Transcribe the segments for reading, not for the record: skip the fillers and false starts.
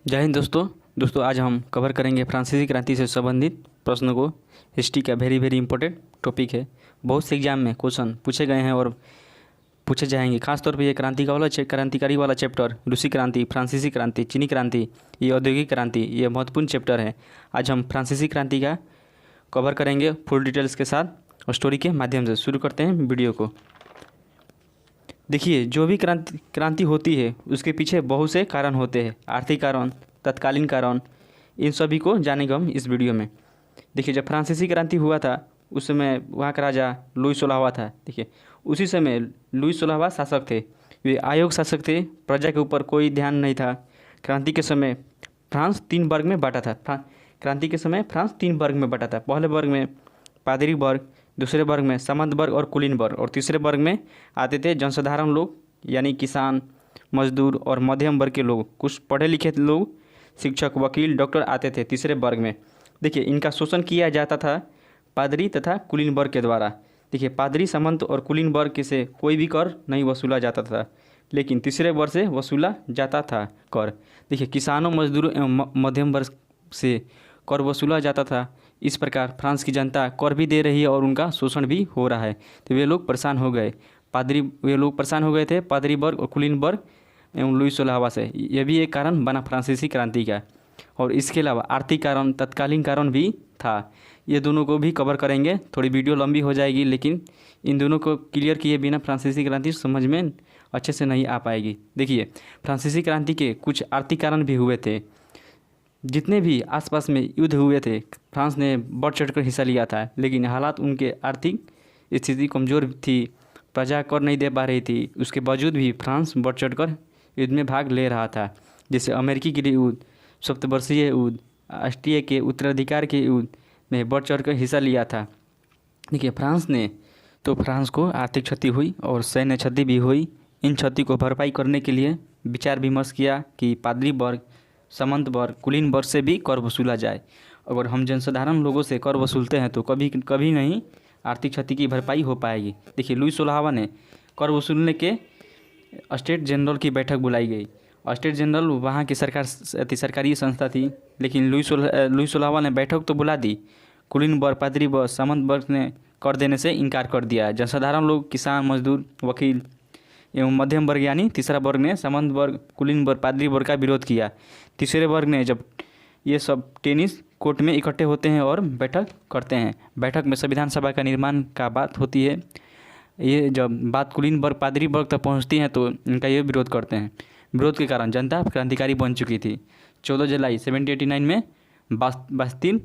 जय हिंद दोस्तों आज हम कवर करेंगे फ्रांसीसी क्रांति से संबंधित प्रश्नों को। हिस्ट्री का वेरी इंपॉर्टेंट टॉपिक है। बहुत से एग्जाम में क्वेश्चन पूछे गए हैं और पूछे जाएंगे। खासतौर पे ये क्रांतिकारी वाला चैप्टर, रूसी क्रांति, फ्रांसीसी क्रांति, चीनी क्रांति, ये औद्योगिक क्रांति, ये महत्वपूर्ण चैप्टर है। आज हम फ्रांसीसी क्रांति का कवर करेंगे फुल डिटेल्स के साथ और स्टोरी के माध्यम से। शुरू करते हैं वीडियो को। देखिए, जो भी क्रांति होती है उसके पीछे बहुत से कारण होते हैं। आर्थिक कारण, तत्कालीन कारण, इन सभी को जानेंगे हम इस वीडियो में। देखिए, जब फ्रांसीसी क्रांति हुआ था उस समय वहाँ का राजा लुई 16वां था। देखिए, उसी समय लुई 16वां शासक थे। वे आयोग शासक थे, प्रजा के ऊपर कोई ध्यान नहीं था। क्रांति के समय फ्रांस 3 वर्ग में बांटा था। क्रांति के समय फ्रांस 3 वर्ग में बांटा था। पहले वर्ग में पादरी वर्ग, दूसरे वर्ग में सामंत वर्ग और कुलीन वर्ग, और तीसरे वर्ग में आते थे जनसाधारण लोग, यानी किसान, मजदूर और मध्यम वर्ग के लोग। कुछ पढ़े लिखे लोग, शिक्षक, वकील, डॉक्टर आते थे तीसरे वर्ग में। देखिए, इनका शोषण किया जाता था पादरी तथा कुलीन वर्ग के द्वारा। देखिए, पादरी, सामंत और कुलीन वर्ग से कोई भी कर नहीं वसूला जाता था, लेकिन तीसरे वर्ग से वसूला जाता था कर। देखिए, किसानों, मजदूरों एवं मध्यम वर्ग से कर वसूला जाता था। इस प्रकार फ्रांस की जनता कर भी दे रही है और उनका शोषण भी हो रहा है, तो वे लोग परेशान हो गए। वे लोग परेशान हो गए थे पादरी वर्ग और कुलीन वर्ग एवं लुई 16वां से। यह भी एक कारण बना फ्रांसीसी क्रांति का। और इसके अलावा आर्थिक कारण, तत्कालीन कारण भी था। ये दोनों को भी कवर करेंगे। थोड़ी वीडियो लंबी हो जाएगी, लेकिन इन दोनों को क्लियर किए बिना फ्रांसीसी क्रांति समझ में अच्छे से नहीं आ पाएगी। देखिए, फ्रांसीसी क्रांति के कुछ आर्थिक कारण भी हुए थे। जितने भी आसपास में युद्ध हुए थे, फ्रांस ने बढ़ चढ़कर हिस्सा लिया था, लेकिन हालात उनके आर्थिक स्थिति कमज़ोर थी, प्रजा कर नहीं दे पा रही थी। उसके बावजूद भी फ्रांस बढ़ चढ़कर युद्ध में भाग ले रहा था। जैसे अमेरिकी के युद्ध, सप्तवर्षीय युद्ध, ऑस्ट्रिया के उत्तराधिकार के युद्ध में बढ़ चढ़कर हिस्सा लिया था। देखिए, फ्रांस को आर्थिक क्षति हुई और सैन्य क्षति भी हुई। इन क्षति को भरपाई करने के लिए विचार विमर्श किया कि पादरी वर्ग, सामंत वर्ग, कुलीन वर्ग से भी कर वसूला जाए। अगर हम जनसाधारण लोगों से कर वसूलते हैं तो कभी नहीं आर्थिक क्षति की भरपाई हो पाएगी। देखिए, लुई 16वां ने कर वसूलने के स्टेट जनरल की बैठक बुलाई गई। स्टेट जनरल वहाँ की सरकारी संस्था थी, लेकिन लुई 16वां ने बैठक तो बुला दी। कुलीन वर्ग, पादरी वर्ग, सामंत वर्ग ने कर देने से इनकार कर दिया। जनसाधारण लोग, किसान, मजदूर, वकील एवं मध्यम वर्ग यानी तीसरा वर्ग ने सामंत वर्ग, कुलीन वर्ग, पादरी वर्ग का विरोध किया। तीसरे वर्ग ने, जब ये सब टेनिस कोर्ट में इकट्ठे होते हैं और बैठक करते हैं। बैठक में संविधान सभा का निर्माण का बात होती है। ये जब बात कुलीन वर्ग, पादरी वर्ग तक पहुंचती है तो इनका ये विरोध करते हैं। विरोध के कारण जनता क्रांतिकारी बन चुकी थी। 14 जुलाई 1789 में बास्तिल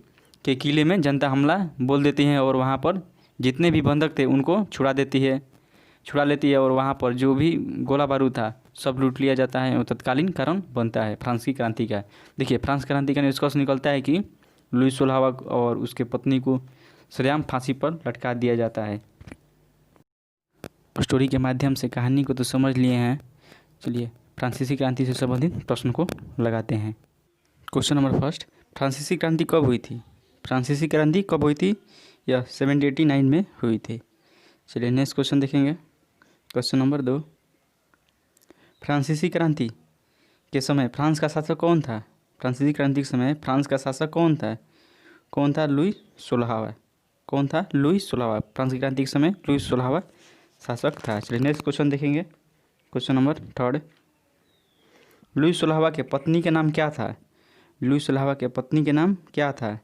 के किले में जनता हमला बोल देती है और वहाँ पर जितने भी बंधक थे उनको छुड़ा लेती है और वहाँ पर जो भी गोला बारूद था सब लूट लिया जाता है। और तत्कालीन कारण बनता है फ्रांस की क्रांति का। देखिए, फ्रांस क्रांति का निष्कर्ष निकलता है कि लुई 16वां और उसके पत्नी को सरेआम फांसी पर लटका दिया जाता है। स्टोरी के माध्यम से कहानी को तो समझ लिए हैं। चलिए, फ्रांसीसी क्रांति से संबंधित प्रश्न को लगाते हैं। क्वेश्चन नंबर फर्स्ट, फ्रांसीसी क्रांति कब हुई थी? फ्रांसीसी क्रांति कब हुई थी? यह 1789 में हुई थी। चलिए, नेक्स्ट क्वेश्चन देखेंगे। क्वेश्चन नंबर 2, फ्रांसीसी क्रांति के समय फ्रांस का शासक कौन था? फ्रांसीसी क्रांति के समय फ्रांस का शासक कौन था? लुई 16वां। कौन था? लुई 16वां। फ्रांस की क्रांति के समय लुई 16वां शासक था। चलिए, नेक्स्ट क्वेश्चन देखेंगे। क्वेश्चन नंबर 3, लुई 16वां के पत्नी के नाम क्या था? लुई 16वां के पत्नी के नाम क्या था?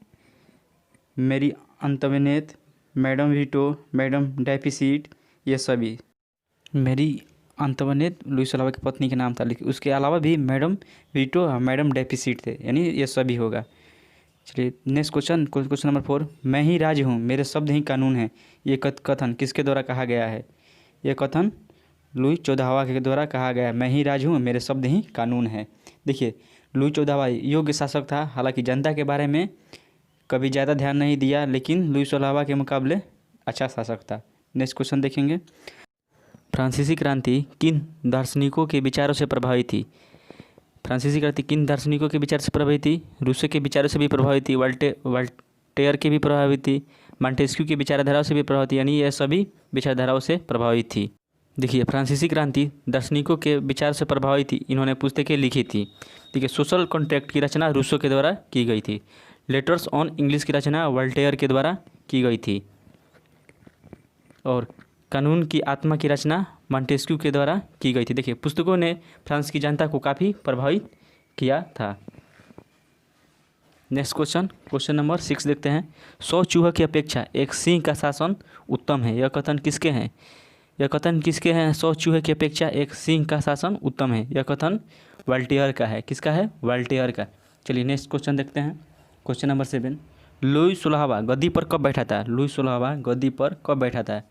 मेरी अंतोइनेट, मैडम वीटो, मैडम डेफिसिट, ये सभी। मेरी अंतोइनेट लुई 16वां की पत्नी के नाम था, लेकिन उसके अलावा भी मैडम वीटो और मैडम डेफिसिट थे, यानी ये सभी होगा। चलिए, नेक्स्ट क्वेश्चन नंबर 4, मैं ही राज हूँ, मेरे शब्द ही कानून है, ये कथन किसके द्वारा कहा गया है? ये कथन लुई 14वां के द्वारा कहा गया है। मैं ही राज हूँ, मेरे शब्द ही कानून है। देखिए, लुई 14वां योग्य शासक था, हालांकि जनता के बारे में कभी ज़्यादा ध्यान नहीं दिया, लेकिन लुई 16वां के मुकाबले अच्छा शासक था। नेक्स्ट क्वेश्चन देखेंगे। फ्रांसीसी क्रांति किन दार्शनिकों के विचारों से प्रभावित थी? फ्रांसीसी क्रांति किन दार्शनिकों के विचार से प्रभावित थी? रूसो के विचारों से भी प्रभावित थी, वोल्टेयर के भी प्रभावित थी, मॉन्टेस्क्यू की विचारधाराओं से भी प्रभावित थी, यानी यह सभी विचारधाराओं से प्रभावित थी। देखिए, फ्रांसीसी क्रांति दार्शनिकों के विचार से प्रभावित थी। इन्होंने पुस्तकें लिखी थी। देखिए सोशल कॉन्ट्रैक्ट की रचना रूसो के द्वारा की गई थी। लेटर्स ऑन इंग्लिश की रचना वोल्टेयर के द्वारा की गई थी। और कानून की आत्मा की रचना मॉन्टेस्क्यू के द्वारा की गई थी। देखिए पुस्तकों ने फ्रांस की जनता को काफ़ी प्रभावित किया था। नेक्स्ट क्वेश्चन नंबर 6 देखते हैं। 100 चूहे की अपेक्षा एक सिंह का शासन उत्तम है, यह कथन किसके हैं? यह कथन किसके हैं? 100 चूहे की अपेक्षा एक सिंह का शासन उत्तम है, यह कथन वोल्टेयर का है। किसका है? वोल्टेयर का। चलिए नेक्स्ट क्वेश्चन देखते हैं। Question number 7। लुई 16वां गद्दी पर कब बैठा था? लुई 16वां गद्दी पर कब बैठा था?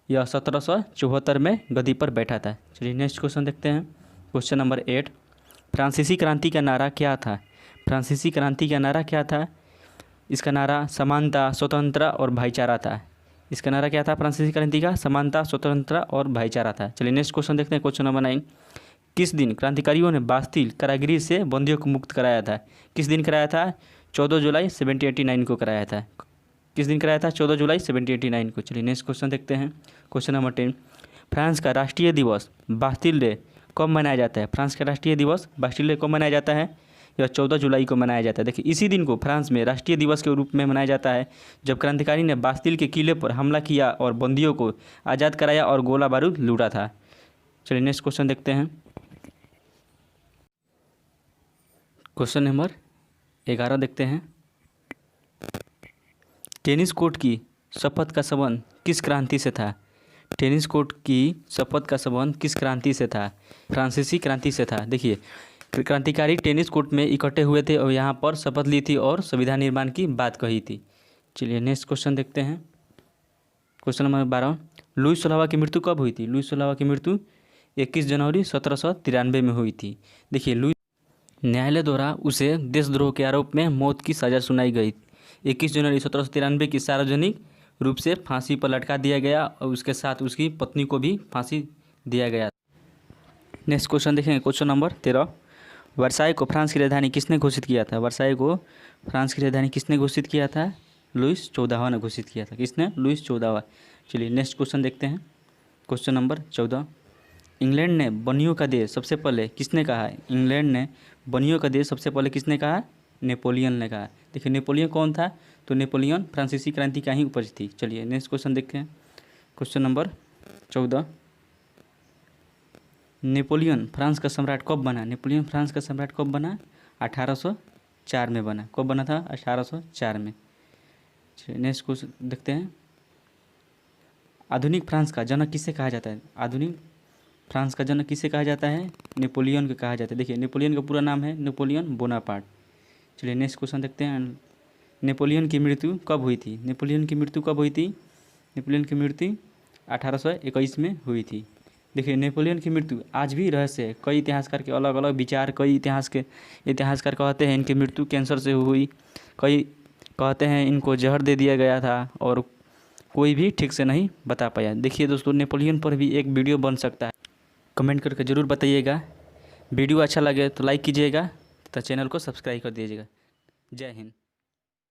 यह 1774 में गद्दी पर बैठा था। चलिए नेक्स्ट क्वेश्चन देखते हैं। Question number 8। फ्रांसीसी क्रांति का नारा क्या था? फ्रांसीसी क्रांति का नारा क्या था? इसका नारा समानता, स्वतंत्रता और भाईचारा था। इसका नारा क्या था फ्रांसीसी क्रांति का? समानता, स्वतंत्रता और भाईचारा था। चलिए नेक्स्ट क्वेश्चन देखते हैं। Question number 9। किस दिन क्रांतिकारियों ने बास्तिल कारागृह से बंदियों को मुक्त कराया था? किस दिन कराया था? 14 जुलाई 1789 को कराया था। किस दिन कराया था? 14 जुलाई 1789 को। चलिए नेक्स्ट क्वेश्चन देखते हैं। Question number 10। फ्रांस का राष्ट्रीय दिवस बास्तिल डे कब मनाया जाता है? फ्रांस का राष्ट्रीय दिवस बास्तिल डे कब मनाया जाता है? यह 14 जुलाई को मनाया जाता है। देखिए इसी दिन को फ्रांस में राष्ट्रीय दिवस के रूप में मनाया जाता है जब क्रांतिकारी ने बास्तिल के किले पर हमला किया और बंदियों को आज़ाद कराया और गोला बारूद लूटा था। चलिए नेक्स्ट क्वेश्चन देखते हैं। क्वेश्चन नंबर 11 देखते हैं। टेनिस कोर्ट की शपथ का संबंध किस क्रांति से था? टेनिस कोर्ट की शपथ का संबंध किस क्रांति से था? फ्रांसीसी क्रांति से था। देखिए क्रांतिकारी टेनिस कोर्ट में इकट्ठे हुए थे और यहाँ पर शपथ ली थी और संविधान निर्माण की बात कही थी। चलिए नेक्स्ट क्वेश्चन देखते हैं। Question number 12। लुई 16वां की मृत्यु कब हुई थी? लुई 16वां की मृत्यु 21 जनवरी 1793 में हुई थी। देखिए लुई न्यायालय द्वारा उसे देशद्रोह के आरोप में मौत की सज़ा सुनाई गई। 21 जनवरी 1793 की सार्वजनिक रूप से फांसी पर लटका दिया गया और उसके साथ उसकी पत्नी को भी फांसी दिया गया। नेक्स्ट क्वेश्चन देखेंगे। Question number 13। वर्साई को फ्रांस की राजधानी किसने घोषित किया था? वर्साई को फ्रांस की राजधानी किसने घोषित किया था? लुईस 14वां ने घोषित किया था। किसने? लुईस 14वां। चलिए नेक्स्ट क्वेश्चन देखते हैं। Question number 14। इंग्लैंड ने बनियों का देश सबसे पहले किसने कहा है? इंग्लैंड ने बनियों का देश सबसे पहले किसने कहा? नेपोलियन ने कहा। देखिए नेपोलियन कौन था? तो नेपोलियन फ्रांसीसी क्रांति का ही उपज थी। चलिए नेक्स्ट क्वेश्चन देखते हैं। Question number 14। नेपोलियन फ्रांस का सम्राट कब बना? नेपोलियन फ्रांस का सम्राट कब बना? 1804 में बना। कब बना था? 1804 में। चलिए नेक्स्ट क्वेश्चन देखते हैं। आधुनिक फ्रांस का जनक किसे कहा जाता है? आधुनिक फ्रांस का जनक किसे कहा जाता है? नेपोलियन को कहा जाता है। देखिए नेपोलियन का पूरा नाम है नेपोलियन बोनापार्ट। चलिए नेक्स्ट क्वेश्चन देखते हैं। नेपोलियन की मृत्यु कब हुई थी? नेपोलियन की मृत्यु कब हुई थी? नेपोलियन की मृत्यु 1821 में हुई थी। देखिए नेपोलियन की मृत्यु आज भी रहस्य है। कई इतिहासकार के अलग अलग विचार, कई इतिहासकार कहते हैं इनकी मृत्यु कैंसर से हुई, कई कहते हैं इनको जहर दे दिया गया था और कोई भी ठीक से नहीं बता पाया। देखिए दोस्तों नेपोलियन पर भी एक वीडियो बन सकता है, कमेंट करके ज़रूर बताइएगा। वीडियो अच्छा लगे तो लाइक कीजिएगा तथा चैनल को सब्सक्राइब कर दीजिएगा। जय हिंद।